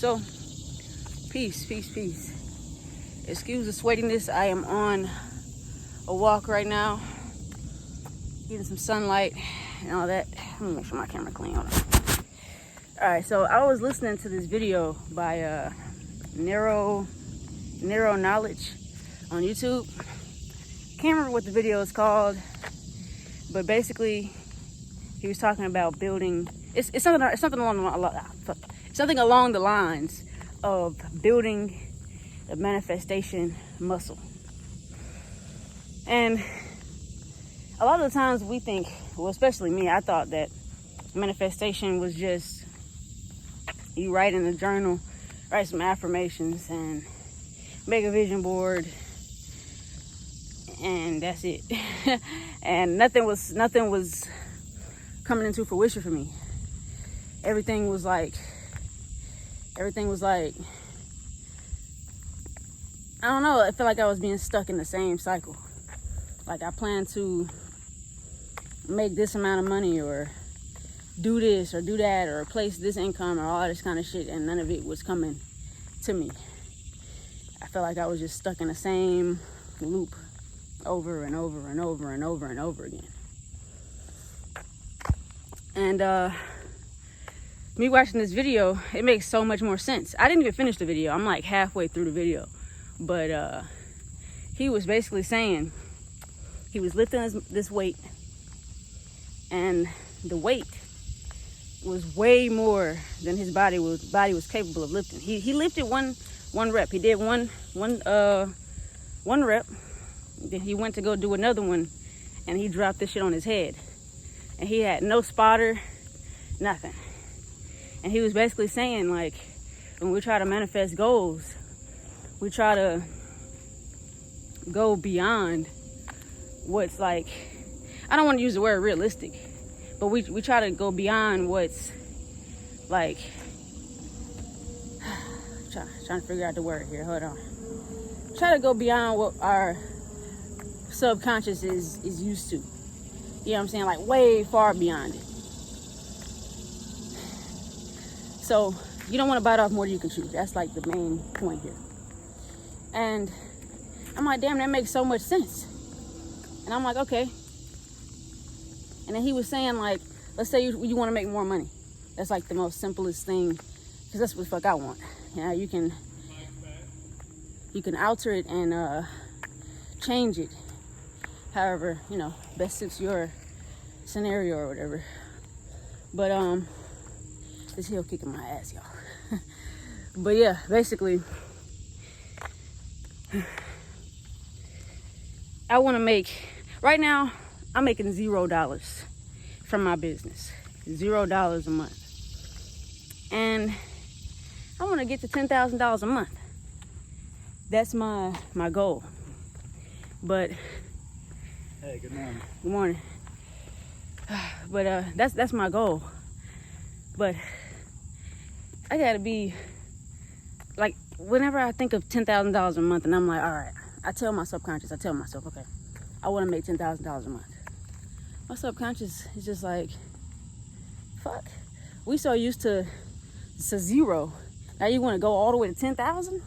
So, peace. Excuse the sweatiness. I am on a walk right now, getting some sunlight and all that. Let me make sure my camera clean. Hold on. All right, so I was listening to this video by Narrow Knowledge on YouTube. Can't remember what the video is called, but basically he was talking about building. It's something along the lines of building the manifestation muscle. And a lot of the times we think, well, especially me, I thought that manifestation was just you write in a journal, write some affirmations, and make a vision board, and that's it. And nothing was coming into fruition for me. Everything was like, I don't know, I felt like I was being stuck in the same cycle. Like I planned to make this amount of money, or do this or do that, or replace this income, or all this kind of shit, and none of it was coming to me. I felt like I was just stuck in the same loop over and over and over and over and over again. And me watching this video, it makes so much more sense. I didn't even finish the video. I'm like halfway through the video. But he was basically saying he was lifting this weight, and the weight was way more than his body was capable of lifting. He lifted one rep. He did one rep. Then he went to go do another one, and he dropped this shit on his head. And he had no spotter, nothing. And he was basically saying, like, when we try to manifest goals, we try to go beyond what's like, I don't want to use the word realistic, but we try to go beyond what's like, trying to figure out the word here, hold on. Try to go beyond what our subconscious is used to. You know what I'm saying? Like way far beyond it. So you don't want to bite off more than you can chew. That's like the main point here. And I'm like, damn, that makes so much sense. And I'm like, okay. And then he was saying, like, let's say you want to make more money. That's like the most simplest thing, because that's what the fuck I want. Yeah, you can alter it and change it however, best suits your scenario or whatever. But this hill kicking my ass, y'all. But yeah, basically, I want to make, right now, I'm making $0 from my business. $0 a month. And I want to get to $10,000 a month. That's my goal. But hey, good morning. Good morning. But that's my goal. But I gotta be like, whenever I think of $10,000 a month, and I'm like, all right, I tell myself, okay, I want to make $10,000 a month. My subconscious is just like, fuck. We so used to zero. Now you want to go all the way to 10,000?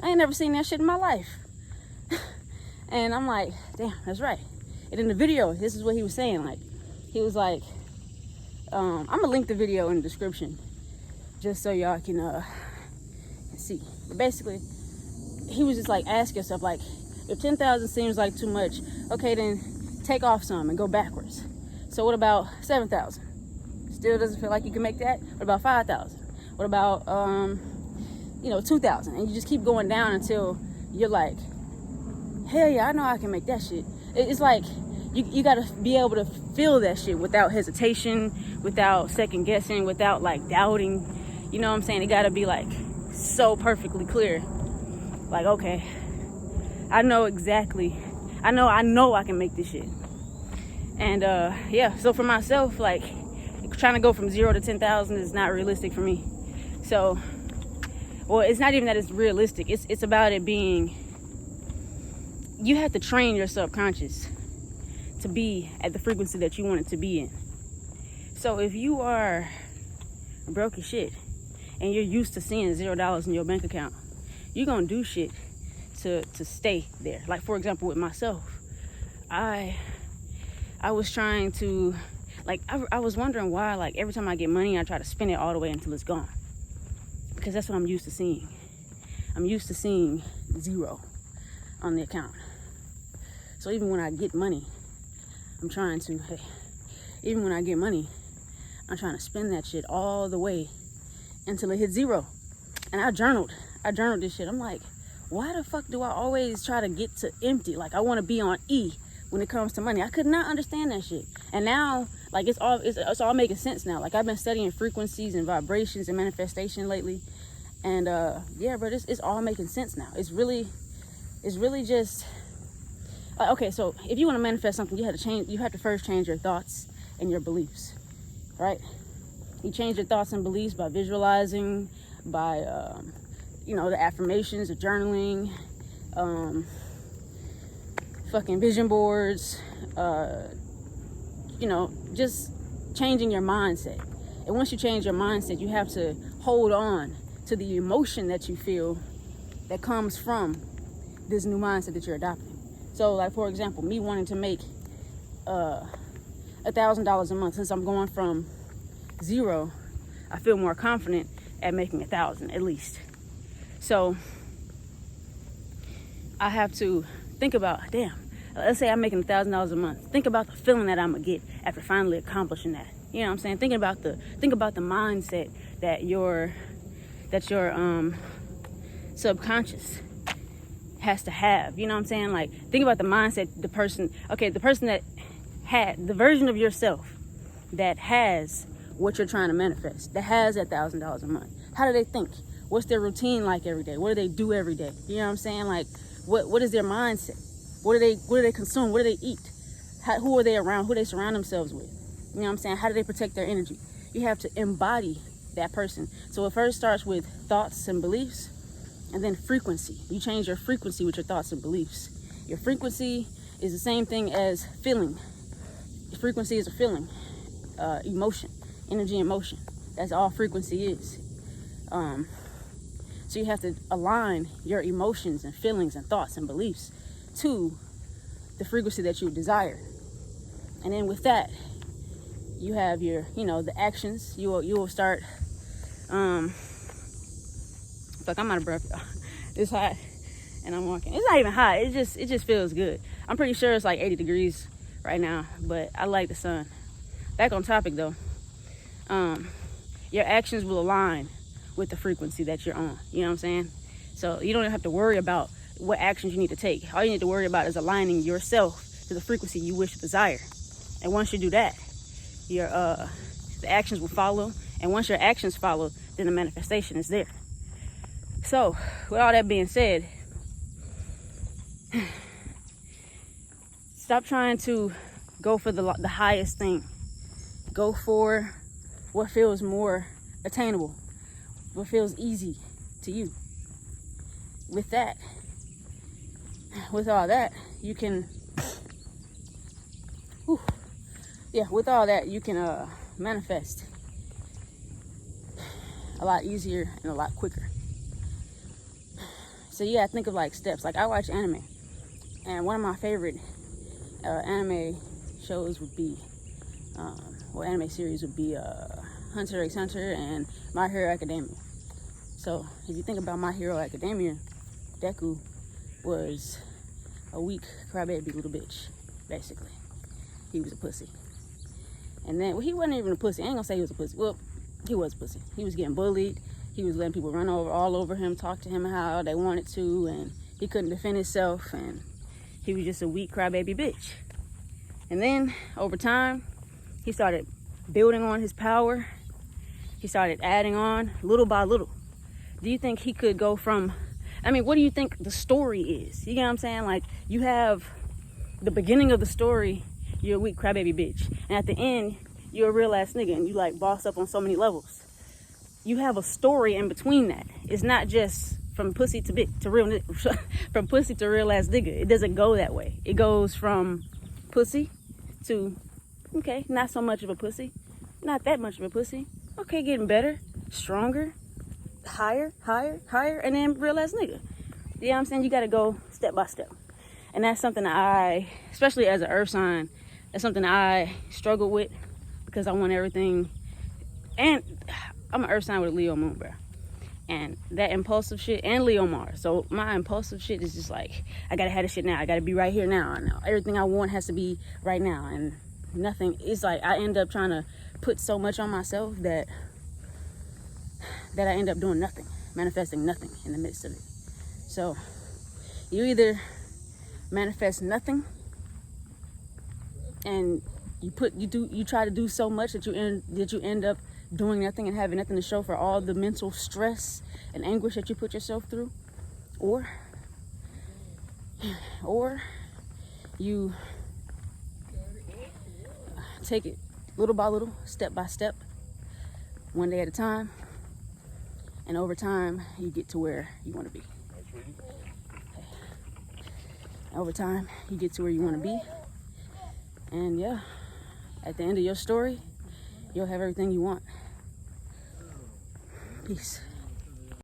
I ain't never seen that shit in my life. And I'm like, damn, that's right. And in the video, this is what he was saying. Like, he was like, I'm gonna link the video in the description just so y'all can see. But basically, he was just like, ask yourself, like, if 10,000 seems like too much, okay, then take off some and go backwards. So what about 7,000? Still doesn't feel like you can make that? What about 5,000? What about 2,000? And you just keep going down until you're like, hell yeah, I know I can make that shit. It's like you gotta be able to feel that shit without hesitation, without second guessing, without like doubting. You know what I'm saying? It gotta be like so perfectly clear. Like, okay, I know exactly. I know I can make this shit. And yeah, so for myself, like, trying to go from 0 to 10,000 is not realistic for me. So, well, it's not even that it's realistic. It's about it being, you have to train your subconscious to be at the frequency that you want it to be in. So if you are broke as shit and you're used to seeing $0 in your bank account, you're gonna do shit to stay there. Like, for example, with myself, I was trying to, like, I was wondering why, like, every time I get money, I try to spend it all the way until it's gone, because that's what I'm used to seeing. I'm used to seeing 0 on the account. So even when I get money, I'm trying to spend that shit all the way until it hits 0. And I journaled this shit. I'm like, why the fuck do I always try to get to empty? Like, I want to be on E when it comes to money. I could not understand that shit. And now, like, it's all making sense now. Like, I've been studying frequencies and vibrations and manifestation lately. And yeah, bro, it's all making sense now. It's really just okay. So if you want to manifest something, you have to first change your thoughts and your beliefs, right? You change your thoughts and beliefs by visualizing, by the affirmations, the journaling, fucking vision boards, just changing your mindset. And once you change your mindset, you have to hold on to the emotion that you feel that comes from this new mindset that you're adopting. So, like, for example, me wanting to make $1,000 a month, since I'm going from 0, I feel more confident at making 1,000 at least. So I have to think about, damn, let's say I'm making $1,000 a month. Think about the feeling that I'm gonna get after finally accomplishing that. You know what I'm saying? Think about the mindset that your subconscious has to have. You know what I'm saying? Like, think about the mindset, the person that had the version of yourself that has what you're trying to manifest, that has that $1,000 a month. How do they think? What's their routine like every day? What do they do every day? You know what I'm saying? Like, what is their mindset? What do they consume? What do they eat? Who are they around? Who do they surround themselves with? You know what I'm saying? How do they protect their energy? You have to embody that person. So it first starts with thoughts and beliefs, and then frequency. You change your frequency with your thoughts and beliefs. Your frequency is the same thing as feeling. Your frequency is a feeling, emotion, energy and motion. That's all frequency is. So you have to align your emotions and feelings and thoughts and beliefs to the frequency that you desire. And then with that, you have your, the actions. You will start, fuck, I'm out of breath. It's hot and I'm walking. It's not even hot. It just feels good. I'm pretty sure it's like 80 degrees right now, but I like the sun. Back on topic though. Your actions will align with the frequency that you're on. You know what I'm saying? So you don't have to worry about what actions you need to take. All you need to worry about is aligning yourself to the frequency you wish to desire. And once you do that, your the actions will follow. And once your actions follow, then the manifestation is there. So, with all that being said, stop trying to go for the highest thing. Go for what feels more attainable, what feels easy to you. With all that, you can, manifest a lot easier and a lot quicker. So yeah, think of like steps. Like, I watch anime, and one of my favorite anime shows would be, anime series would be Hunter x Hunter and My Hero Academia. So if you think about My Hero Academia, Deku was a weak crybaby little bitch, basically. He was a pussy. And then, he wasn't even a pussy. I ain't gonna say he was a pussy. Well, he was a pussy. He was getting bullied. He was letting people run all over him, talk to him how they wanted to, and he couldn't defend himself, and he was just a weak crybaby bitch. And then, over time, he started building on his power. He started adding on little by little. Do you think he could go from, what do you think the story is? You know what I'm saying? Like, you have the beginning of the story, you're a weak crybaby bitch. And at the end, you're a real ass nigga and you like boss up on so many levels. You have a story in between that. It's not just from pussy to real, from pussy to real ass nigga. It doesn't go that way. It goes from pussy to, okay, not so much of a pussy. Not that much of a pussy. Okay, getting better, stronger, higher, and then real-ass nigga. You know what I'm saying? You got to go step by step. And that's something that especially as an earth sign, that's something I struggle with because I want everything. And I'm an earth sign with a Leo moon, bro. And that impulsive shit, and Leo Mars. So my impulsive shit is just like, I got to have this shit now. I got to be right here now. Everything I want has to be right now. And nothing, it's like I end up trying to put so much on myself that I end up doing nothing, manifesting nothing in the midst of it. So you either manifest nothing and you try to do so much that you end up doing nothing and having nothing to show for all the mental stress and anguish that you put yourself through, or you take it little by little, step by step, one day at a time, and over time you get to where you want to be. Over time you get to where you want to be, and yeah, at the end of your story you'll have everything you want. Peace.